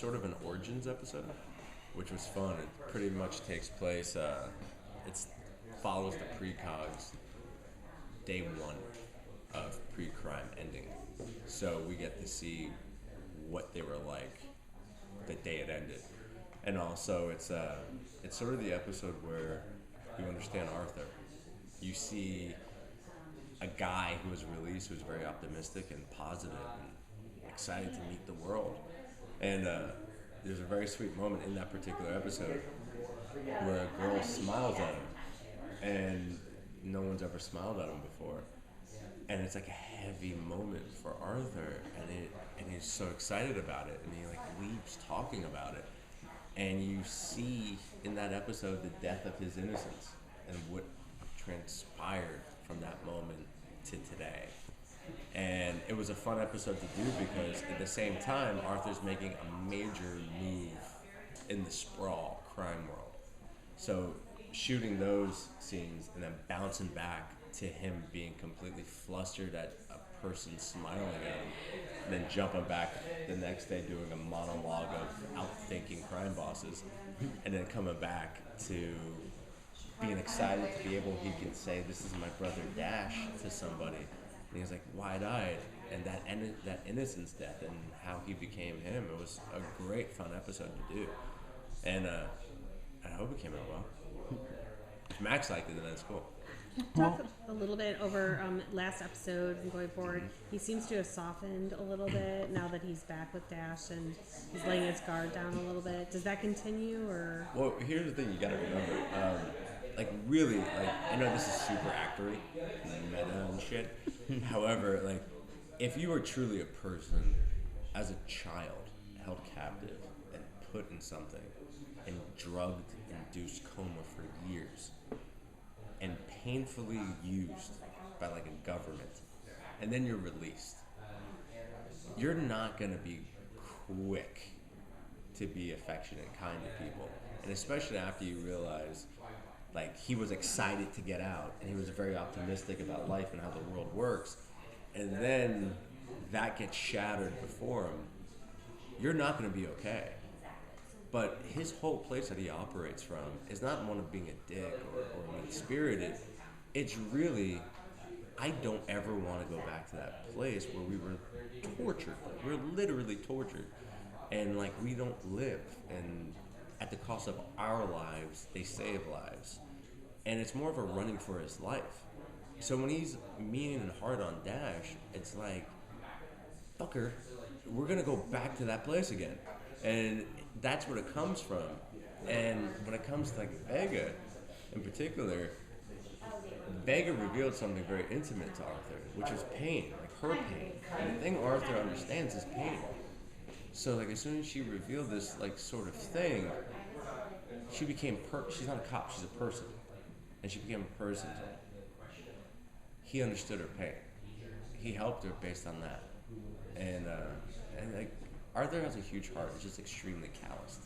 sort of an origins episode, which was fun. It pretty much takes place. It follows the pre-cogs day one of pre-crime ending, so we get to see what they were like the day it ended, and also it's sort of the episode where you understand Arthur. You see a guy who was released who's very optimistic and positive and excited to meet the world. And there's a very sweet moment in that particular episode where a girl smiles at him, and no one's ever smiled at him before. And it's like a heavy moment for Arthur, and he's so excited about it, and he like leaps talking about it. And you see in that episode the death of his innocence and what transpired from that moment to today. And it was a fun episode to do because at the same time Arthur's making a major move in the sprawl crime world. So shooting those scenes and then bouncing back to him being completely flustered at a person smiling at him, and then jumping back the next day doing a monologue of outthinking crime bosses, and then coming back to being excited to be able, he can say, "This is my brother Dash" to somebody, and he's like wide-eyed, and that innocence death and how he became him. It was a great fun episode to do, and I hope it came out well. If Max liked it, then that's cool. Talk a little bit over last episode and going forward. He seems to have softened a little bit now that he's back with Dash and he's laying his guard down a little bit. Does that continue, or? Well, here's the thing you gotta remember. Really, I know this is super actory, meta and shit. However, if you were truly a person as a child held captive and put in something and drugged, induced coma for years, and painfully used by a government, and then you're released, you're not gonna be quick to be affectionate and kind to people, and especially after you realize he was excited to get out and he was very optimistic about life and how the world works, and then that gets shattered before him, you're not gonna be okay. But his whole place that he operates from is not one of being a dick or mean-spirited. It's really, I don't ever want to go back to that place where we were tortured. We're literally tortured. And we don't live. And at the cost of our lives, they save lives. And it's more of a running for his life. So when he's mean and hard on Dash, it's like, fucker, we're going to go back to that place again. And that's what it comes from. And when it comes to Vega in particular, Vega revealed something very intimate to Arthur, which is pain, her pain. And the thing Arthur understands is pain. So as soon as she revealed this sort of thing, she became she's not a cop, she's a person. And she became a person to him. He understood her pain. He helped her based on that. And Arthur has a huge heart. It's just extremely calloused.